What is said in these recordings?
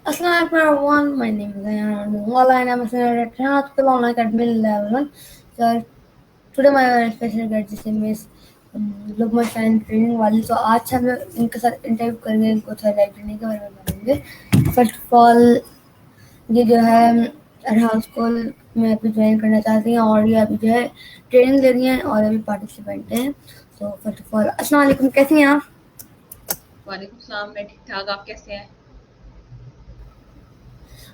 Assalamualaikum everyone, my name is Ayan. I'm doing well and I'm a senior at Rehan School Online Academy Level 1. So today my very special guest जिससे miss लुकमा shine training वाली तो आज हम इनके साथ interview करेंगे इनको थोड़ा लाइव ट्रेनिंग के बारे में बताएंगे फर्स्ट ऑफ ऑल ये जो है रेहान स्कूल में अभी ज्वाइन करना चाहती हैं और ये अभी जो है ट्रेनिंग ले रही हैं और अभी पार्टिसिपेंट हैं तो फर्स्ट ऑफ ऑल अस्सलाम वालेकुम कैसी हैं आप वालेकुम सलाम, मैं ठीक ठाक। आप कैसे हैं?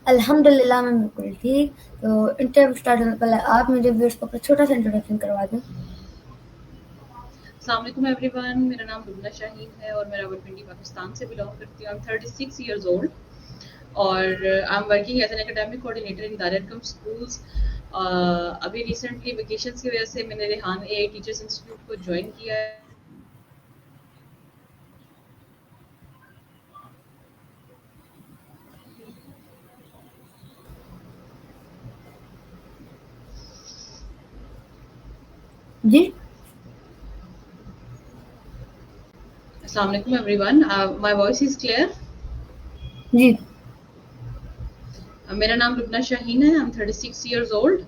अल्हम्दुलिल्लाह मैं बिल्कुल ठीक। तो इंटरव्यू स्टार्ट होने से पहले आप मुझे व्यूअर्स को अपना छोटा सा इंट्रोडक्शन करवा दें। अस्सलाम वालेकुम एवरीवन, मेरा नाम लुबना शाहीन है और मैं रावलपिंडी पाकिस्तान से बिलोंग करती हूँ। आई एम 36 इयर्स ओल्ड और I am working as an academic coordinator in Darul Arqam schools. अभी रिसेंटली वेकेशंस की वजह से मैंने रेहान एआई टीचर्स इंस्टीट्यूट को ज्वाइन किया है। जी अस्सलाम वालेकुम everyone, my voice is clear? जी मेरा नाम लुबना शाहीन है। आई एम 36 इयर्स ओल्ड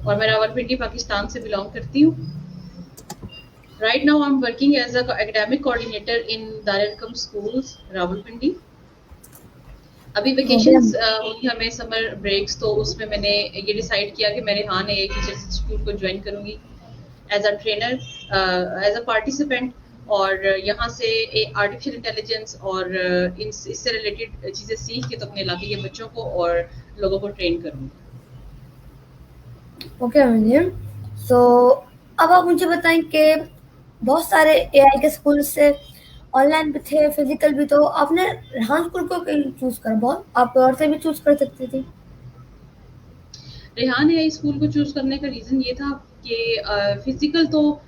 और मैं रावलपिंडी पाकिस्तान से बिलोंग करती हूँ। Right now I am working as a academic coordinator in Darul Arqam schools Rawalpindi. अभी वेकेशंस होगी हमें समर ब्रेक्स, तो उसमें मैंने ये डिसाइड किया कि मैं रेहान एआई टीचर्स इंस्टीट्यूट को ज्वाइन करूंगी as a trainer, as a participant और यहाँ से आर्टिफिशियल इंटेलिजेंस और इससे रिलेटेड चीज़ें सीख के तो अपने इलाके के बच्चों को और लोगों को ट्रेन करूँगी। Okay ma'am. सो अब आप मुझे बताएं कि बहुत सारे एआई के स्कूल से ऑनलाइन भी थे फिजिकल भी, तो आपने रेहान स्कूल को क्यों चूज करा? बहुत आप और से भी चूज कर सकती थी। रेहान एआई स्कूल को चूज करने का रीज़न ये था कि फिजिकल तो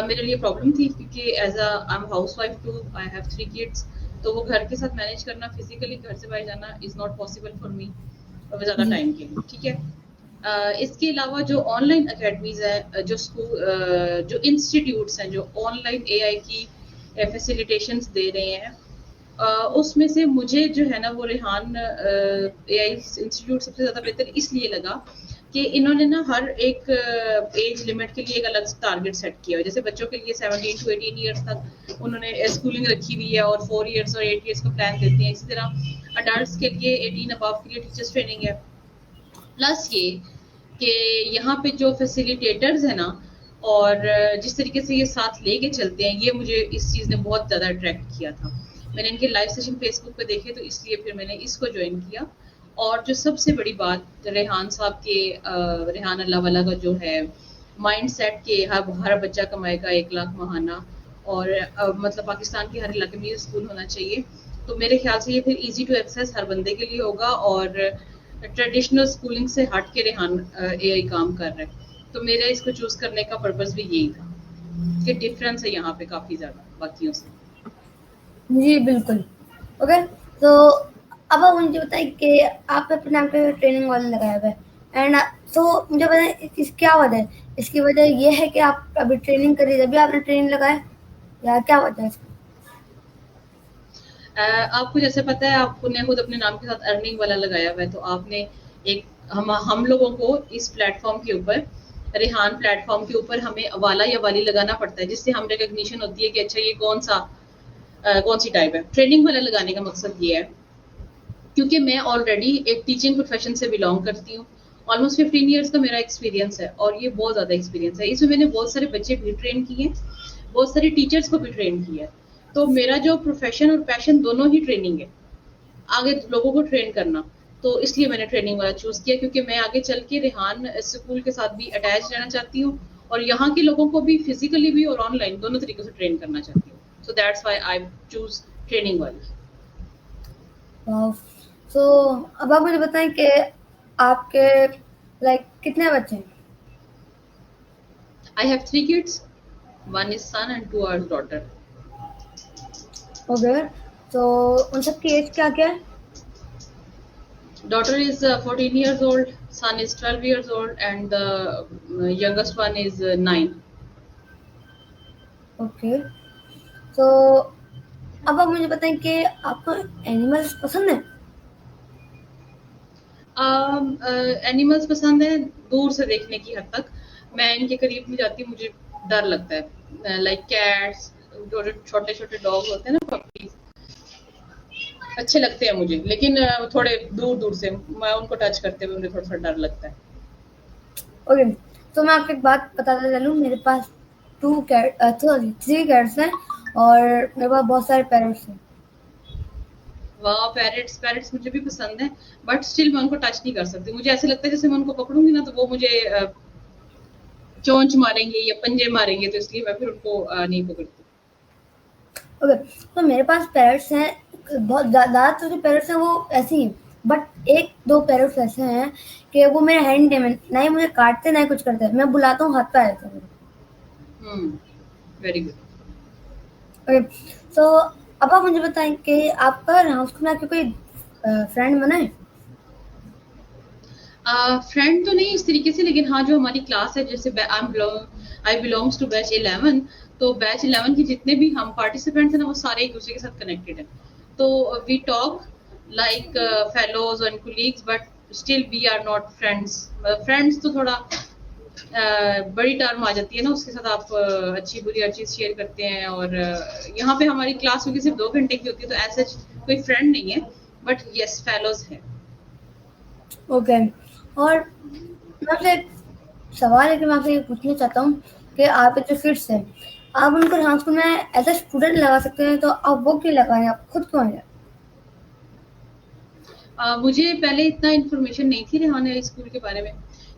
मेरे लिए प्रॉब्लम थी क्योंकि as a I am housewife too, I have 3 kids, तो वो घर के साथ मैनेज करना, फिजिकली घर से बाहर जाना is not possible for me ज़्यादा जी टाइम के लिए। ठीक है, इसके अलावा जो ऑनलाइन अकेडमीज़ हैं, जो स्कूल जो इंस्टीट्यूट्स हैं जो ऑनलाइन एआई की फैसिलिटेशंस दे रहे हैं, उसमें से मुझे जो है ना वो रेहान एआई इंस्टीट्यूट सबसे ज़्यादा बेहतर इसलिए लगा कि इन्होंने ना हर एक एज लिमिट के लिए एक अलग टारगेट सेट किया है। जैसे बच्चों के लिए 17 to 18 ईयर्स तक उन्होंने स्कूलिंग रखी हुई है और 4 ईयर्स और 8 ईयर्स का प्लान देते हैं। इसी तरह अडल्ट के लिए 18 अबव के लिए टीचर्स ट्रेनिंग है। प्लस ये कि यहाँ पे जो फैसिलिटेटर्स है ना और जिस तरीके से ये साथ लेके चलते हैं, ये मुझे इस चीज़ ने बहुत ज़्यादा अट्रैक्ट किया था। मैंने इनके लाइव सेशन फेसबुक पे देखे तो इसलिए फिर मैंने इसको ज्वाइन किया। और जो सबसे बड़ी बात रेहान साहब के रेहान अल्लाह वाला का जो है माइंड सेट के हर बच्चा कमाएगा 1 लाख महाना और मतलब पाकिस्तान के हर इलाके में ये स्कूल होना चाहिए, तो मेरे ख्याल से ये फिर इजी टू एक्सेस हर बंदे के लिए होगा और ट्रेडिशनल स्कूलिंग से हट के रेहान एआई काम कर रहा है। तो मेरा इसको चूज करने का पर्पस भी यही था कि डिफरेंस है यहाँ पे काफी ज्यादा बाकियों से। जी बिल्कुल। ओके, तो अब आप मुझे बताएं कि आपने अपने नाम पे ट्रेनिंग वाला लगाया हुआ है एंड सो मुझे बताएं इस क्या वजह है? इसकी वजह ये है कि आप अभी ट्रेनिंग करी तभी आपने ट्रेनिंग लगाया या क्या वजह है इसकी? आपको जैसे पता है, आपने खुद अपने नाम के साथ अर्निंग वाला लगाया हुआ है, तो आपने एक हम लोगों को इस प्लेटफॉर्म के ऊपर, रेहान प्लेटफॉर्म के ऊपर हमें वाला या वाली लगाना पड़ता है, जिससे हम रिकग्निशन होती है कि अच्छा ये कौन सी टाइप है। ट्रेनिंग वाला लगाने का मकसद ये है क्योंकि मैं ऑलरेडी एक टीचिंग प्रोफेशन से बिलोंग करती हूँ। ऑलमोस्ट 15 ईयर्स का मेरा एक्सपीरियंस है और ये बहुत ज़्यादा एक्सपीरियंस है। इसमें मैंने बहुत सारे बच्चे भी ट्रेन किए हैं, बहुत सारे टीचर्स को भी ट्रेन किया है। तो मेरा जो प्रोफेशन और पैशन दोनों ही ट्रेनिंग है, आगे लोगों को ट्रेन करना। तो इसलिए मैंने ट्रेनिंग वाला चूज किया क्योंकि मैं आगे चल के रेहान स्कूल के साथ भी अटैच रहना चाहती हूँ और यहाँ के लोगों को भी फिजिकली भी और ऑनलाइन दोनों तरीके से ट्रेन करना चाहती हूँ। So that's why I choose training वाली। सो अब आप मुझे बताएं कि आपके लाइक कितने बच्चे हैं? I have 3 kids, 1 is son and 2 are daughter. Okay, तो उन सबकी एज क्या क्या है? Daughter is 14 years old, son is 12 years old and the youngest one is 9. Okay, तो अब आप मुझे बताएं कि आपको एनिमल्स पसंद है? एनिमल्स पसंद है दूर से देखने की हद तक। मैं इनके करीब नहीं जाती, मुझे डर लगता है। लाइक कैट्स, जो जो छोटे-छोटे डॉग होते हैं ना, पपीज़, अच्छे लगते हैं मुझे, लेकिन थोड़े दूर-दूर से मैं उनको टच करते हुए मुझे थोड़ा-सा डर लगता है। ओके, तो मैं आपको एक बात बताते चलूँ, मेरे पास 2 कैट सॉरी 3 कैट्स हैं और मेरे पास बहुत सारे पैरट्स हैं। वाह! पैरट्स पैरट्स मुझे भी पसंद है, बट स्टिल मैं उनको टच नहीं कर सकती। मुझे ऐसे लगता है जैसे मैं उनको पकड़ूँगी ना तो वो मुझे चोंच मारेंगे या पंजे मारेंगे, तो इसलिए मैं फिर उनको नहीं पकड़ती। ओके, तो मेरे पास पैरट्स हैं, बहुत ज़्यादातर जो पैरट्स हैं वो ऐसे ही, बट 1-2 पैरट्स ऐसे हैं कि वो मेरे हैंड में ना ही मुझे काटते ना ही कुछ करते। मैं बुलाता हूँ, हाथ पे आ जाते हैं मेरे। हुँ, वेरी गुड। ओके, सो अब आप मुझे बताएँ कि आपका हाउस में आपके कोई फ्रेंड बना है? फ्रेंड तो नहीं इस तरीके से, लेकिन हाँ, जो हमारी क्लास है, जैसे आई बिलोंग्स टू बैच 11, तो बैच 11 के जितने भी हम पार्टिसिपेंट्स हैं ना, वो सारे एक दूसरे के साथ कनेक्टेड हैं। तो we talk like fellows and colleagues, but still we are not friends. Friends तो थोड़ा बड़ी टर्म आ जाती है ना, उसके साथ आप अच्छी बुरी हर चीज़ शेयर करते हैं। और यहाँ पे हमारी क्लास क्योंकि सिर्फ 2 घंटे की होती है, तो ऐसा कोई फ्रेंड नहीं है, बट यस फेलोज है। ओके, और मैं आपसे एक सवाल है कि मैं आपसे ये पूछना चाहता हूँ कि आपके जो किड्स हैं, आप उनको डांस स्कूल में एज़ अ स्टूडेंट लगा सकते हैं, तो आप वो क्यों लगाएँ? आप खुद क्यों आएँ? मुझे पहले इतना इन्फॉर्मेशन नहीं थी रेहाना स्कूल के बारे में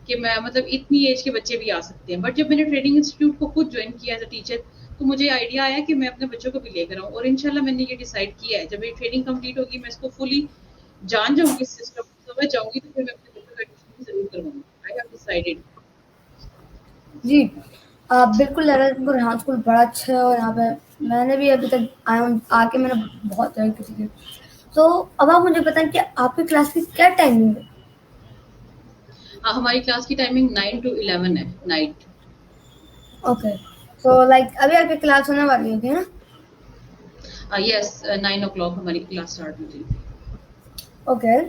कि मैं मतलब इतनी एज के बच्चे भी आ सकते हैं। बट जब मैंने ट्रेनिंग इंस्टीट्यूट को खुद ज्वाइन किया एज अ टीचर, तो मुझे आइडिया आया कि मैं अपने बच्चों को भी लेकर आऊँ, और इंशाल्लाह मैंने ये डिसाइड किया है। जब मेरी ट्रेनिंग कंप्लीट होगी, मैं इसको फुली जान जाऊंगी, इस सिस्टम को समझ जाऊंगी, तो फिर मैं अपने बच्चों का एडमिशन भी जरूर करवाऊंगी। I have decided. जी, आप बिल्कुल लगा कि रेहान स्कूल बड़ा अच्छा है और यहाँ पे मैंने भी अभी तक आया हूँ, आके मैंने बहुत जॉइन किसी की। तो अब आप मुझे बताएँ कि आपकी क्लास की क्या टाइमिंग है? हमारी क्लास की टाइमिंग 9 to 11 है, नाइट। ओके, सो लाइक अभी आपकी क्लास होने वाली होगी, है ना? यस, 9 o'clock हमारी क्लास स्टार्ट होती है। ओके,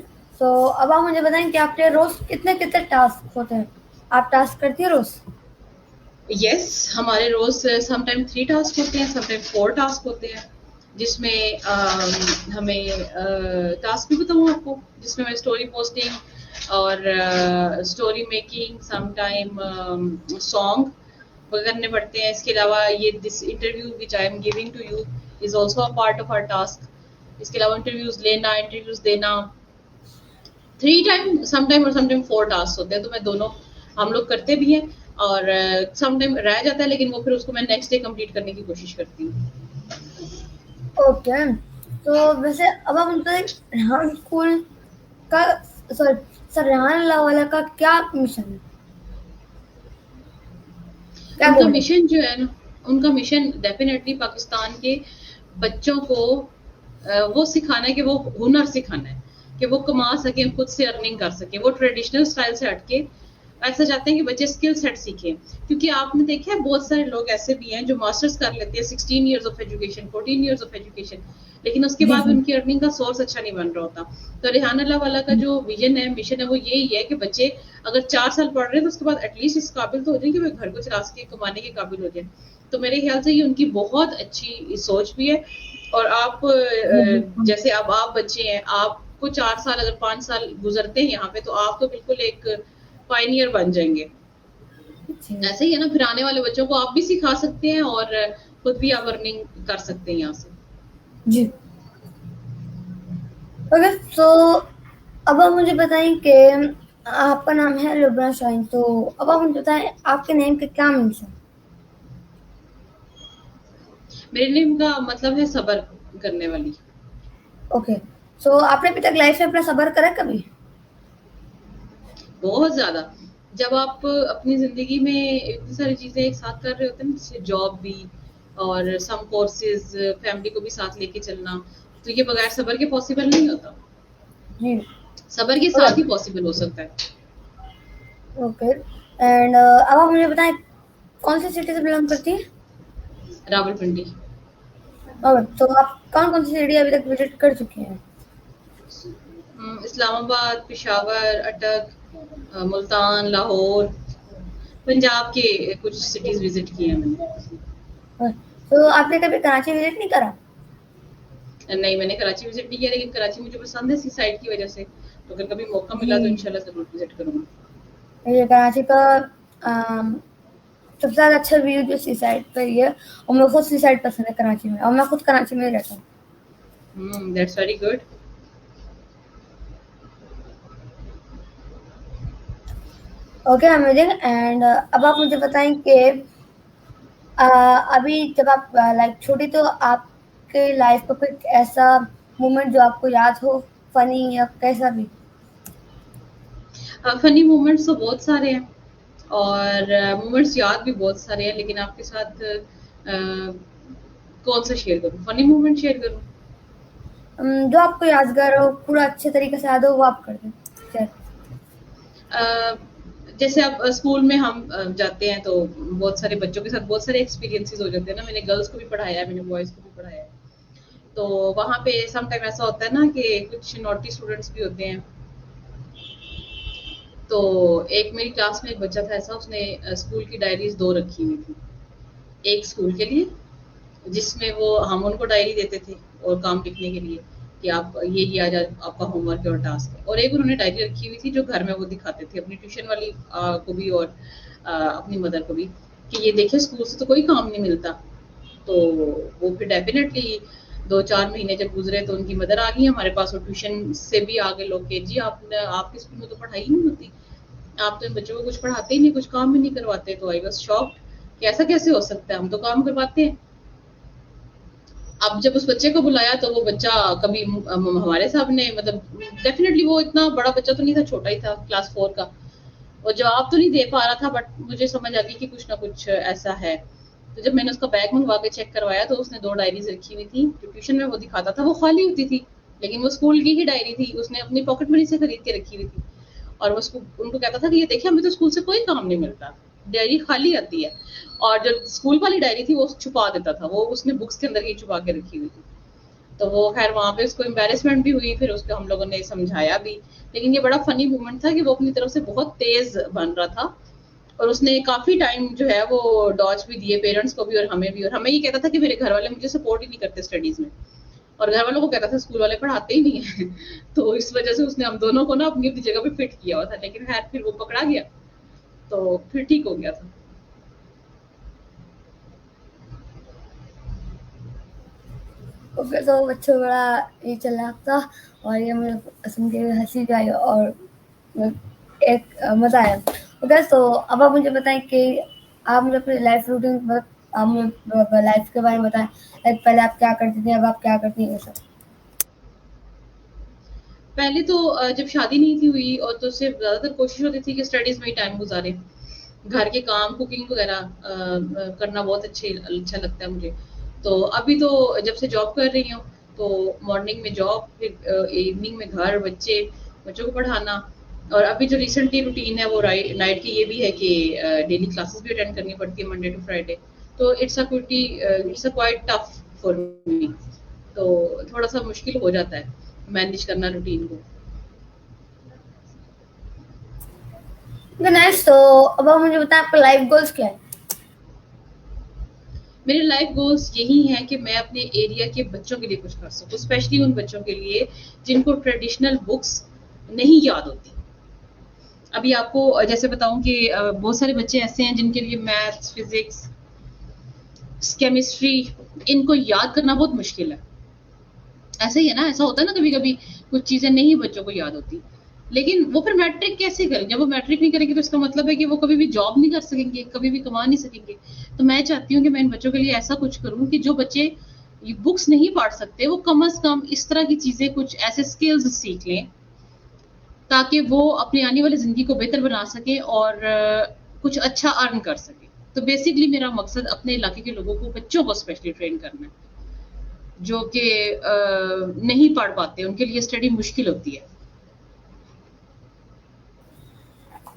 सो अब आप मुझे बताएँ कि आपके रोज़ कितने-कितने टास्क होते हैं? आप टास्क करती हैं रोज़? यस, हमारे रोज समटाइम 3 टास्क होते हैं, समटाइम 4 टास्क होते हैं, जिसमें हमें टास्क भी बताऊँ आपको, जिसमें मैं स्टोरी पोस्टिंग और स्टोरी मेकिंग, समटाइम सॉन्ग करने पड़ते हैं। इसके अलावा ये this interview which I am giving to you is also a part of our task. इसके अलावा इंटरव्यूज लेना, इंटरव्यूज देना, 3 टाइम समटाइम और समटाइम 4 टास्क होते हैं, तो मैं दोनों हम लोग करते भी हैं। और समटाइम रह जाता है, लेकिन वो फिर उसको मैं नेक्स्ट डे कंप्लीट करने की कोशिश करती हूँ। ओके, तो वैसे अब आप मुझे रेहान स्कूल का सॉरी सर रेहान अल्लाह वाला का क्या मिशन है? क्या उनका गोल है? मिशन जो है ना, उनका मिशन डेफिनेटली पाकिस्तान के बच्चों को वो सिखाना है कि वो हुनर सिखाना है कि वो कमा सकें, खुद से अर्निंग कर सकें, वो ट्रेडिशनल स्टाइल से हटके ऐसा चाहते हैं कि बच्चे स्किल सेट सीखें। क्योंकि आपने देखा है बहुत सारे लोग ऐसे भी हैं जो मास्टर्स कर लेते हैं, 16 years of education, 14 years of education, लेकिन उसके जी, बाद जी। उनकी अर्निंग का सोर्स अच्छा नहीं बन रहा होता। तो रेहान अल्लाह वाला का जो विजन है, मिशन है, वो यही है कि बच्चे अगर 4 साल पढ़ रहे हैं, तो उसके बाद एटलीस्ट इस काबिल तो हो जाए कि वे घर को चला सके, कमाने के काबिल हो जाए। तो मेरे ख्याल से ये उनकी बहुत अच्छी सोच भी है। और आप जी, बिल्कुल। जैसे अब आप बच्चे हैं, आपको 4 साल अगर 5 साल गुजरते हैं यहाँ पे, तो आप तो बिल्कुल एक पायनियर बन जाएंगे। जी, ऐसे ही है ना, फिर आने वाले बच्चों को आप भी सिखा सकते हैं और खुद भी आप अर्निंग कर सकते हैं यहाँ से। जी। ओके, सो अब आप मुझे बताएँ कि आपका नाम है लुबना शाहीन, तो अब आप मुझे बताएँ आपके नेम का क्या मीन्स है? मेरे नेम का मतलब है सबर करने वाली। ओके, सो आपने अभी तक लाइफ में अपना सब्र करा है कभी? बहुत ज्यादा। जब आप अपनी जिंदगी में इतनी सारी चीजें एक साथ कर रहे होते हैं ना, जैसे जॉब भी और सम कोर्सेज, फैमिली को भी साथ लेके चलना, तो ये बगैर सबर के पॉसिबल नहीं होता। जी, सबर के ओके, साथ ही पॉसिबल हो सकता है। ओके, एंड अब आप मुझे बताएँ कौन सी सिटी से बिलॉन्ग करती हैं? रावलपिंडी। और तो आप कौन-कौन सी सिटी अभी तक विज़िट कर चुके हैं? इस्लामाबाद, पेशावर, अटक, मुल्तान, लाहौर, पंजाब के कुछ सिटीज़ विज़िट किए हैं मैंने। तो आपने कभी कराची विज़िट नहीं करा? नहीं, मैंने कराची विज़िट नहीं किया, लेकिन कराची मुझे पसंद है सी साइड की वज़ह से, तो अगर कभी मौका मिला तो जी, इंशाल्लाह ज़रूर विज़िट करूँगा। ये कराची का अम, सबसे ज़्यादा अच्छा व्यू जो सी साइड पे ही है और मेरे को खुद सी साइड पसंद है कराची में और मैं खुद कराची में ही रहता हूँ। That's very good. Okay amazing and अब आप मुझे बताएं कि अभी जब आप लाइक छोटी तो आपके लाइफ का कोई ऐसा मोमेंट जो आपको याद हो फनी या कैसा भी? फ़नी मोमेंट्स तो बहुत सारे हैं और मोमेंट्स याद भी बहुत सारे हैं, लेकिन आपके साथ कौन-सा शेयर करूँ? फ़नी मोमेंट शेयर करूँ? जो आपको यादगार हो पूरा अच्छे तरीके से याद हो वो आप कर दें शेयर। अ, जैसे अब स्कूल में हम जाते हैं तो बहुत सारे बच्चों के साथ बहुत सारे एक्सपीरियंसेस हो जाते हैं ना। मैंने गर्ल्स को भी पढ़ाया है, मैंने बॉयज़ को भी पढ़ाया है। तो वहाँ पे सम टाइम ऐसा होता है ना कि कुछ नॉटी स्टूडेंट्स भी होते हैं। तो एक मेरी क्लास में एक बच्चा था ऐसा, उसने स्कूल की डायरीज़ 2 रखी हुई थी। एक स्कूल के लिए, जिसमें वो हम उनको डायरी देते थे और काम लिखने के लिए कि आप ये आज आपका होमवर्क और टास्क है। और एक उन्होंने डायरी रखी हुई थी जो घर में वो दिखाते थे अपनी ट्यूशन वाली को भी और अपनी मदर को भी कि ये देखिए स्कूल से तो कोई काम नहीं मिलता। तो वो फिर डेफ़िनेटली 2-4 महीने जब गुज़रे तो उनकी मदर आ गई हमारे पास और ट्यूशन से भी आ गए लोग कि जी आपने आपके स्कूल में तो पढ़ाई ही नहीं होती। आप तो इन बच्चों को कुछ पढ़ाते ही नहीं, कुछ काम भी नहीं करवाते। तो आई वाज़ शॉक्ड कि ऐसा कैसे हो सकता है? हम तो काम करवाते हैं। अब जब उस बच्चे को बुलाया तो वो बच्चा कभी हमारे सामने मतलब डेफ़िनेटली वो इतना बड़ा बच्चा तो नहीं था, छोटा ही था क्लास 4 का। वो जवाब तो नहीं दे पा रहा था बट मुझे समझ आ गई कि कुछ ना कुछ ऐसा है। तो जब मैंने उसका बैग मँगवा के चेक करवाया तो उसने 2 डायरीज़ रखी हुई थी, जो ट्यूशन में वो दिखाता था वो खाली होती थी। लेकिन वो स्कूल की ही डायरी थी, उसने अपनी पॉकेट मनी से खरीद के रखी हुई थी। और वो उसको उनको कहता था कि ये देखिए हमें तो स्कूल से कोई काम नहीं मिलता, डायरी खाली आती है। और जो स्कूल वाली डायरी थी वो छुपा देता था, वो उसने बुक्स के अंदर ही छुपा के रखी हुई थी। तो वो खैर वहाँ पे उसको एम्बैरेसमेंट भी हुई, फिर उसको हम लोगों ने समझाया भी। लेकिन ये बड़ा फ़नी मोमेंट था कि वो अपनी तरफ से बहुत तेज़ बन रहा था और उसने काफ़ी टाइम जो है वो डॉज भी दिए पेरेंट्स को भी और हमें भी। और हमें ये कहता था कि मेरे घर वाले मुझे सपोर्ट ही नहीं करते स्टडीज़ में और घर वालों को कहता था स्कूल वाले पढ़ाते ही नहीं है। तो इस वज़ह से उसने हम दोनों को ना अपनी-अपनी जगह पे फिट किया हुआ था। लेकिन खैर फिर वो पकड़ा गया, तो फिर ठीक हो गया था। ओके तो बच्चों बड़ा ये चला था और ये मुझे सुन के हँसी भी आई और एक मज़ा आया। ओके तो अब आप मुझे बताएँ कि आप मुझे अपनी लाइफ़ रूटीन मतलब आप मुझे लाइफ़ के बारे में बताएँ। लाइक पहले आप क्या करती थी, अब आप क्या करती हैं ये सब? पहले तो जब शादी नहीं थी हुई और तो सिर्फ़ ज़्यादातर कोशिश होती थी कि स्टडीज़ में ही टाइम गुज़ारें। घर के काम, कुकिंग वग़ैरह करना बहुत अच्छा लगता है मुझे। तो अभी तो जब से जॉब कर रही हूँ, तो मॉर्निंग में जॉब फिर इवनिंग में घर, बच्चे, बच्चों को पढ़ाना और अभी जो रिसेंटली रूटीन है वो नाइट की ये भी है कि डेली क्लासेस भी अटेंड करनी पड़ती है मंडे टू फ्राइडे। तो it's a quite tough for me. तो थोड़ा-सा मुश्किल हो जाता है मैनेज करना रूटीन को। ओके नाइस तो अब आप मुझे बताएँ आपका लाइफ़ गोल्स क्या है? मेरे लाइफ गोल्स यही हैं कि मैं अपने एरिया के बच्चों के लिए कुछ कर सकूँ, स्पेशली उन बच्चों के लिए जिनको ट्रेडिशनल बुक्स नहीं याद होती। अभी आपको जैसे बताऊँ कि बहुत सारे बच्चे ऐसे हैं जिनके लिए मैथ्स, फिज़िक्स, केमिस्ट्री इनको याद करना बहुत मुश्किल है। ऐसा ही है ना, ऐसा होता है ना कभी-कभी कुछ चीज़ें नहीं बच्चों को याद होती। लेकिन वो फिर मैट्रिक कैसे करें? जब वो मैट्रिक नहीं करेंगे तो इसका मतलब है कि वो कभी भी जॉब नहीं कर सकेंगे, कभी भी कमा नहीं सकेंगे। तो मैं चाहती हूँ कि मैं इन बच्चों के लिए ऐसा कुछ करूँ कि जो बच्चे ये बुक्स नहीं पढ़ सकते, वो कम से कम इस तरह की चीज़ें कुछ ऐसे स्किल्स सीख लें, ताकि वो अपनी आने वाली ज़िंदगी को बेहतर बना सकें और कुछ अच्छा अर्न कर सकें। तो बेसिकली मेरा मकसद अपने इलाके के लोगों को, बच्चों को स्पेशली ट्रेन करना है, जो कि नहीं पढ़ पाते, उनके लिए स्टडी मुश्किल होती है।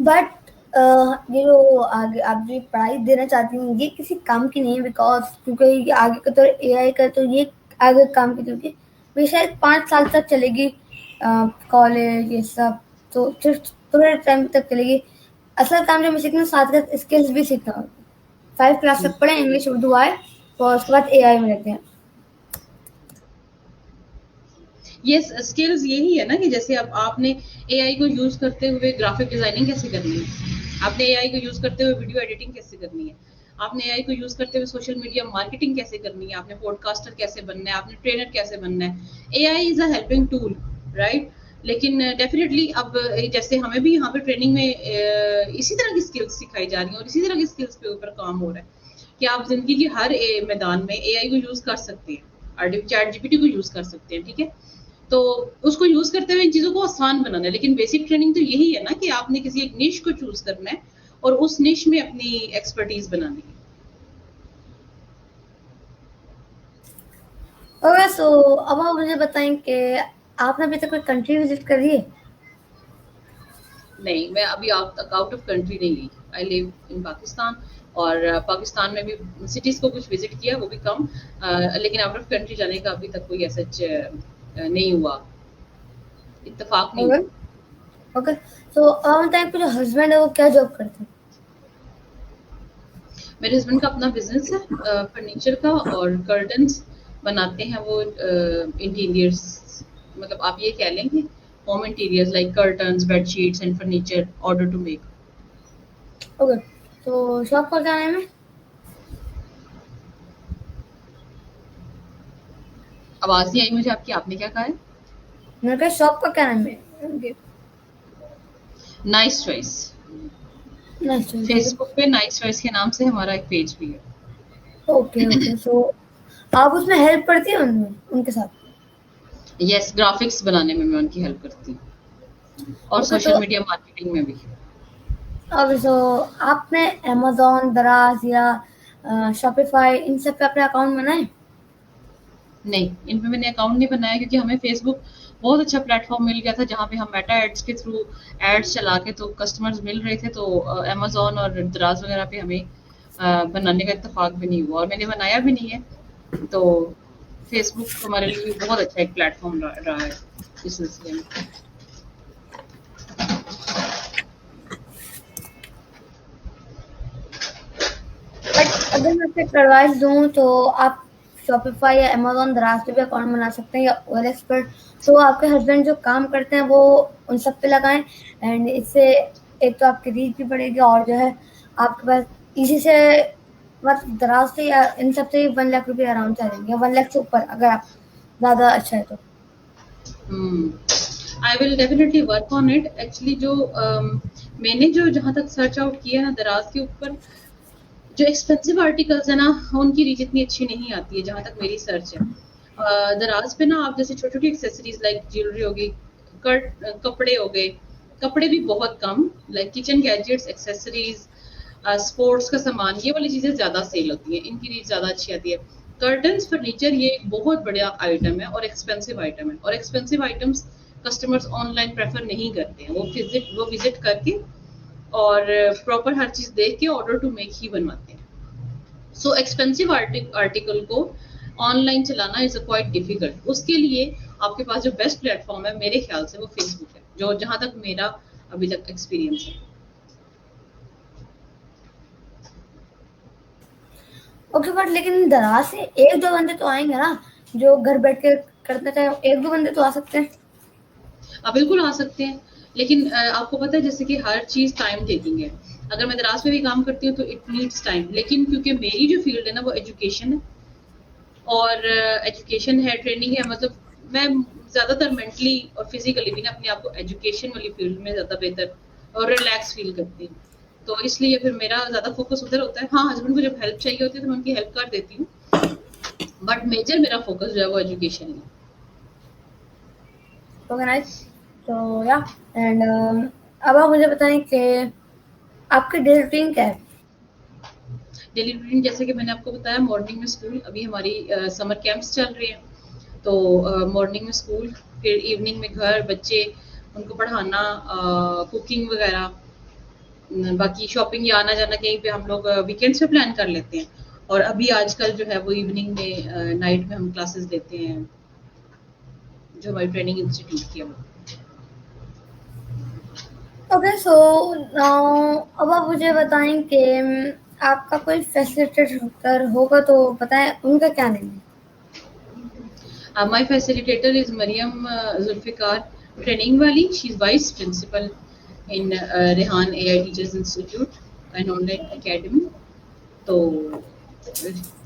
बट ये जो आगे आप जो पढ़ाई देना चाहती हैं ये किसी काम की नहीं है, बिकॉज क्योंकि ये आगे का तो एआई का तो ये आगे काम की क्योंकि ये शायद 5 साल तक चलेगी, कॉलेज ये सब तो सिर्फ थोड़े टाइम तक चलेगी। असल काम जो मैं सीखना साथ साथ स्किल्स भी सीखना होगा। 5 क्लास तक पढ़े इंग्लिश उर्दू आए और उसके बाद एआई में रहते हैं। ये स्किल्स यही है ना कि जैसे अब आपने एआई को यूज करते हुए ग्राफिक डिजाइनिंग कैसे करनी है, आपने एआई को यूज करते हुए वीडियो एडिटिंग कैसे करनी है, आपने एआई को यूज करते हुए सोशल मीडिया मार्केटिंग कैसे करनी है, आपने पॉडकास्टर कैसे बनना है, आपने ट्रेनर कैसे बनना है। AI is a helping tool, right. लेकिन डेफिनेटली अब जैसे हमें भी यहाँ पे ट्रेनिंग में इसी तरह की स्किल्स सिखाई जा रही हैं और इसी तरह की स्किल्स पे ऊपर काम हो रहा है कि आप जिंदगी की हर मैदान में एआई को यूज कर सकते हैं, चैट जीपीटी को यूज कर सकते हैं, ठीक है। तो उसको यूज करते हुए इन चीजों को आसान बनाना है। लेकिन बेसिक ट्रेनिंग तो यही है ना कि आपने किसी एक निश को चूज करना है और उस निश में अपनी एक्सपर्टीज बनानी है। ओके, सो अब आप मुझे बताएं कि आपने अभी तक कोई कंट्री विजिट करी है? नहीं, मैं अभी आउट ऑफ कंट्री नहीं गई। आई लिव इन पाकिस्तान और पाकिस्तान में भी सिटीज को कुछ विजिट किया, वो भी कम। लेकिन आउट ऑफ कंट्री जाने का अभी तक कोई ऐसा नहीं हुआ, इत्तेफाक नहीं ओके, हुआ। ओके, सो आप बताएं आपके जो हस्बैंड है वो क्या जॉब करते हैं? मेरे हस्बैंड का अपना बिजनेस है फर्नीचर का, और कर्टन्स बनाते हैं वो, इंटीरियर्स, मतलब आप ये कह लेंगे home interiors like curtains, bedsheets and furniture order to make. Okay, तो शॉप का क्या नाम है? आवाज नहीं आई मुझे आपकी, आपने क्या कहा है? मेरे का शॉप का क्या नाम है? Okay, nice choice. Nice choice. Facebook पे नाइस चॉइस के नाम से हमारा एक पेज भी है। ओके, ओके, सो आप उसमें हेल्प करती हैं उनमें उनके साथ? यस, ग्राफिक्स बनाने में मैं उनकी हेल्प करती हूँ और ओके, तो सोशल मीडिया मार्केटिंग में भी। अब सो आपने अमेज़न, दराज़ या शॉपिफ़ाई इन सब पे अपने अकाउंट बनाए? नहीं, इन पे मैंने अकाउंट नहीं बनाया क्योंकि हमें फेसबुक बहुत अच्छा प्लेटफॉर्म मिल गया था जहाँ पे हम मेटा एड्स के थ्रू एड्स चला के तो कस्टमर्स मिल रहे थे। तो अमेज़न और दराज वगैरह पे हमें बनाने का इत्तेफाक भी नहीं हुआ और मैंने बनाया भी नहीं है। तो फेसबुक हमारे लिए भी बहुत अच्छा एक प्लेटफॉर्म रहा है इस सिलसिले में। बट अगर मैं आपको एक एडवाइस दूँ तो आप शॉपिफ़ाई या अमेज़न, दराज़ पे भी अकाउंट बना सकते हैं या ओएलएक्स पर। तो आपके हस्बैंड जो काम करते हैं वो उन सब पे लगाएँ एंड इससे एक तो आपकी रीच भी बढ़ेगी और जो है आपके पास इसी से मतलब दराज़ से या इन सब से 1 लाख रुपए आराम से आ जाएँगे, 1 लाख से ऊपर अगर आप ज़्यादा अच्छा है तो। I will definitely work on it. Actually जो मैंने जो जहाँ तक सर्च आउट किया ना दराज के ऊपर, जो एक्सपेंसिव आर्टिकल्स है ना उनकी रीच इतनी अच्छी नहीं आती है जहाँ तक मेरी सर्च है। दराज पे ना आप जैसे छोटी छोटी एक्सेसरीज लाइक ज्वेलरी हो गई, कपड़े हो गए, कपड़े भी बहुत कम, like kitchen gadgets, accessories, sports का सामान, ये वाली चीजें ज्यादा सेल होती हैं, इनकी रीच ज्यादा अच्छी आती है। कर्टन्स, फर्नीचर ये एक बहुत बड़ा आइटम है और एक्सपेंसिव आइटम है, और expensive items customers online prefer नहीं करते हैं, वो विजिट करके और प्रॉपर हर चीज देख के ऑर्डर टू मेक ही बनवाते हैं। सो एक्सपेंसिव आर्टिकल को ऑनलाइन चलाना इज क्वाइट डिफिकल्ट। उसके लिए आपके पास जो बेस्ट प्लेटफॉर्म है मेरे ख्याल से वो फेसबुक है, जो जहां तक मेरा अभी तक एक्सपीरियंस है। ओके, बट लेकिन दराज से 1-2 बंदे तो आएँगे ना, जो घर बैठ के करना चाहें, 1-2 बंदे तो आ सकते हैं। आप बिल्कुल आ सकते हैं, लेकिन आपको पता है जैसे कि हर चीज टाइम टेकिंग है। अगर मैं दराज में भी काम करती हूँ तो इट नीड्स टाइम, लेकिन क्योंकि मेरी जो फील्ड है ना वो एजुकेशन है और एजुकेशन है, ट्रेनिंग है, मतलब मैं ज्यादातर मेंटली और फिजिकली भी ना अपने आप को एजुकेशन वाली फील्ड में ज्यादा बेहतर और रिलैक्स फील करती हूँ। तो इसलिए फिर मेरा ज्यादा फोकस उधर होता है। हाँ, हस्बैंड को जब हेल्प चाहिए होती है तो मैं उनकी हेल्प कर देती हूँ, बट मेजर मेरा फोकस जो है वो एजुकेशन है। Okay, nice. तो या एंड अब आप मुझे बताएं कि आपकी डेली रूटीन क्या है? डेली रूटीन जैसे कि मैंने आपको बताया, मॉर्निंग में स्कूल, अभी हमारी समर कैंप्स चल रहे हैं, तो मॉर्निंग में स्कूल, फिर इवनिंग में घर, बच्चे, उनको पढ़ाना, कुकिंग वगैरह, बाकी शॉपिंग या आना जाना कहीं पे हम लोग वीकेंड्स पे प्लान कर लेते हैं। और अभी आजकल जो है वो इवनिंग में नाइट में हम क्लासेस लेते हैं, जो हमारी ट्रेनिंग इंस्टीट्यूट की है वो। ओके, सो अब आप मुझे बताएं कि आपका कोई फैसिलिटेटर होगा तो बताएं उनका क्या नेम है। My facilitator is Mariam Zulfikar, training wali. She's vice principal in Rehan AI Teachers Institute, an online academy. तो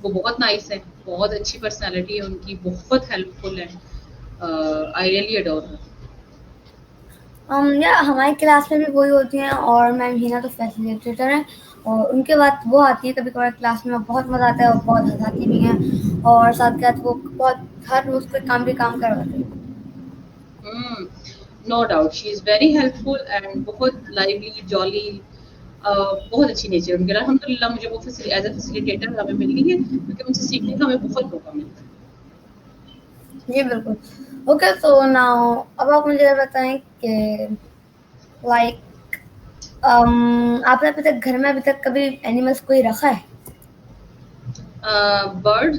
वो बहुत नाइस है, बहुत अच्छी पर्सनालिटी है उनकी, बहुत हेल्पफुल है। आई रियली अडोर हर। या हमारी क्लास में भी वही होती हैं और मैम हिना तो फैसिलिटेटर हैं और उनके बाद वो आती है कभी कभार क्लास में, बहुत मज़ा आता है और बहुत हंसाती भी हैं और साथ के साथ वो बहुत हर रोज़ कोई काम करवाती हैं। No doubt she is very helpful and बहुत लाइवली, जॉली, बहुत अच्छी नेचर उनके। अल्हम्दुलिल्लाह मुझे वो एज अ फैसिलिटेटर हमें मिल गई है, क्योंकि उनसे सीखने का हमें बहुत मौका मिलता है। जी बिल्कुल। ओके, सो नाउ अब आप मुझे बताएं कि लाइक आपने अभी तक घर में अभी तक कभी एनिमल्स कोई रखा है? बर्ड्स,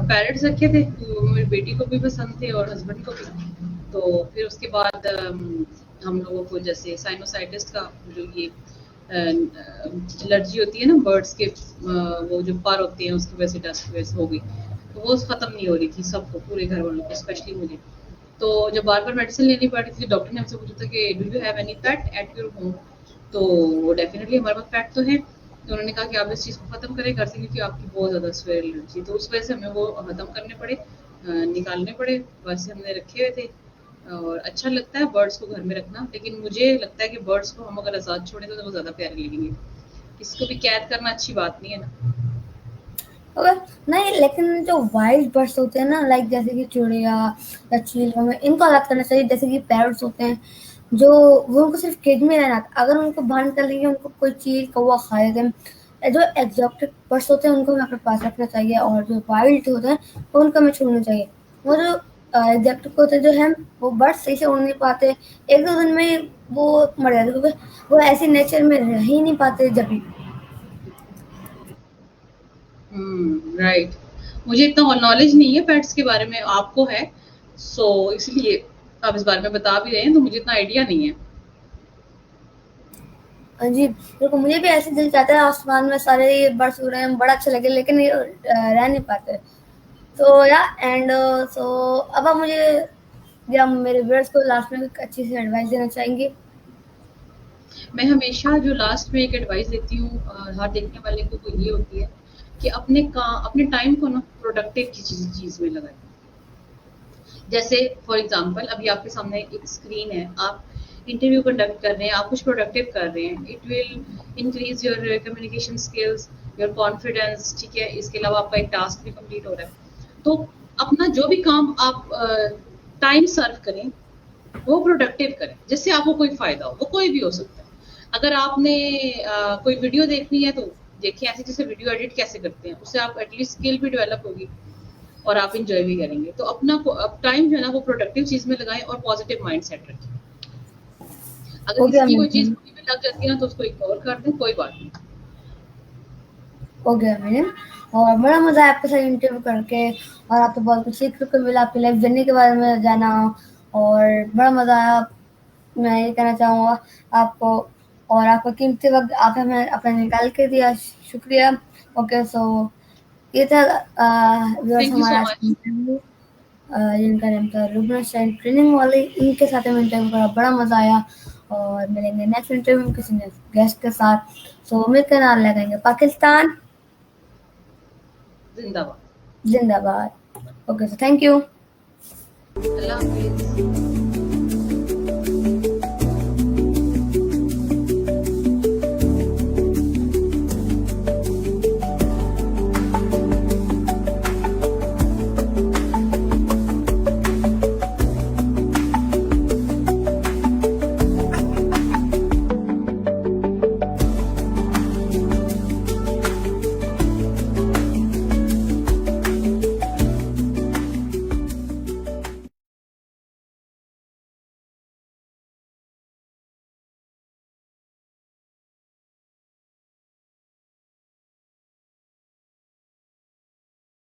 पैरट्स रखे थे, मेरी बेटी को भी पसंद थे और हस्बैंड को भी। तो फिर उसके बाद हम लोगों को जैसे साइनोसाइटिस का जो ये एलर्जी होती है ना बर्ड्स के, वो जो पर होते हैं उसकी वजह से डस्ट वजह से हो गई। तो वो ख़त्म नहीं हो रही थी सबको, पूरे घर वालों को, स्पेशली मुझे। तो जब बार-बार मेडिसिन लेनी पड़ रही थी, डॉक्टर ने हमसे पूछा था कि do you have any pet at your home? तो वो डेफिनिटली हमारे पास पेट तो है। तो उन्होंने कहा कि आप इस चीज़ को ख़त्म करें घर से, क्योंकि आपकी बहुत ज़्यादा स्वेयर एलर्जी। तो उस वजह से हमें वो ख़त्म करने पड़े, निकालने पड़े। वैसे हमने रखे हुए थे और अच्छा लगता है बर्ड्स को घर में रखना, लेकिन मुझे लगता है कि बर्ड्स को हम अगर आज़ाद छोड़ें तो वो ज़्यादा प्यारे लगेंगे। किसी को भी कैद करना अच्छी बात नहीं है ना। ओके, नहीं लेकिन जो वाइल्ड बर्ड्स होते हैं ना, लाइक जैसे कि चिड़िया या चील वगैरह, इनको अलग करना चाहिए। जैसे कि पैरट्स होते हैं जो वो उनको सिर्फ केज में रहना, अगर उनको बाहर निकालेंगे उनको कोई चील कौवा खाएगा। जो एक्जॉटिक बर्ड्स होते हैं उनको हमें अपने पास रखना चाहिए और जो वाइल्ड होते हैं उनको हमें छोड़ना चाहिए। वो जो एक्जॉटिक होते हैं जो हैं वो बर्ड्स सही से उड़ नहीं पाते, 1-2 दिन में वो मर जाते हैं, क्योंकि वो ऐसे नेचर में रह ही नहीं पाते जब भी। राइट। मुझे इतना नॉलेज नहीं है पेट्स के बारे में, आपको है, सो इसलिए आप इस बारे में बता भी रहे हैं, तो मुझे इतना आइडिया नहीं है। हाँ जी, बिल्कुल मुझे भी ऐसे दिल चाहता है आसमान में सारे ये बर्ड्स उड़ रहे हैं, बड़ा अच्छा लगे, लेकिन ये रह नहीं पाते। तो या एंड सो अब आप मुझे या मेरे व्यूअर्स को लास्ट में एक अच्छी सी एडवाइस देना चाहेंगे? मैं हमेशा जो लास्ट में एक एडवाइस देती हूँ हर देखने वाले को, वो ये होती है कि अपने टाइम को ना प्रोडक्टिव चीज़ में लगाएं। जैसे फॉर एग्जांपल अभी आपके सामने एक स्क्रीन है, आप इंटरव्यू कंडक्ट कर रहे हैं, आप कुछ प्रोडक्टिव कर रहे हैं, it will increase your communication skills, your confidence, ठीक है। इसके अलावा आपका एक टास्क भी कंप्लीट हो रहा है। तो अपना जो भी काम आप टाइम सर्व करें वो प्रोडक्टिव करें, जिससे आपको कोई फायदा हो, वो कोई भी हो सकता है। अगर आपने कोई वीडियो देखनी है तो देखिए, ऐसे जैसे वीडियो एडिट कैसे करते हैं, उससे आप एटलीस्ट स्किल भी डेवलप होगी और आप इंजॉय भी करेंगे। तो अपना टाइम जो है ना वो प्रोडक्टिव चीज में लगाएं और पॉजिटिव माइंड सेट रखें। अगर हो किसी गया की कोई चीज मैडम, बुरी में लग जाती है ना, तो उसको इग्नोर कर दें, कोई बात नहीं। हो गया मैडम। और बड़ा मज़ा आया आपके साथ इंटरव्यू करके और आपको बहुत कुछ सीखने को मिला, आपकी लाइफ जर्नी के बारे में जाना और बड़ा मज़ा आया। मैं ये कहना चाहूँगा आपको, और आपका कीमती वक़्त आप हमें अपना निकाल के दिया, शुक्रिया। ओके, सो ये था व्यूअर्स थैंक यू हमारा सो आज का मच। इंटरव्यू, जिनका नाम था लुबना शाइन ट्रेनिंग वाली। इनके साथ हमें इंटरव्यू करा, बड़ा मज़ा आया और मिलेंगे नेक्स्ट इंटरव्यू में किसी नेक्स्ट गेस्ट के साथ। सो मिलकर नारा लगाएंगे पाकिस्तान जिंदाबाद। जिंदाबाद। Okay, so thank you. Allah Hafiz.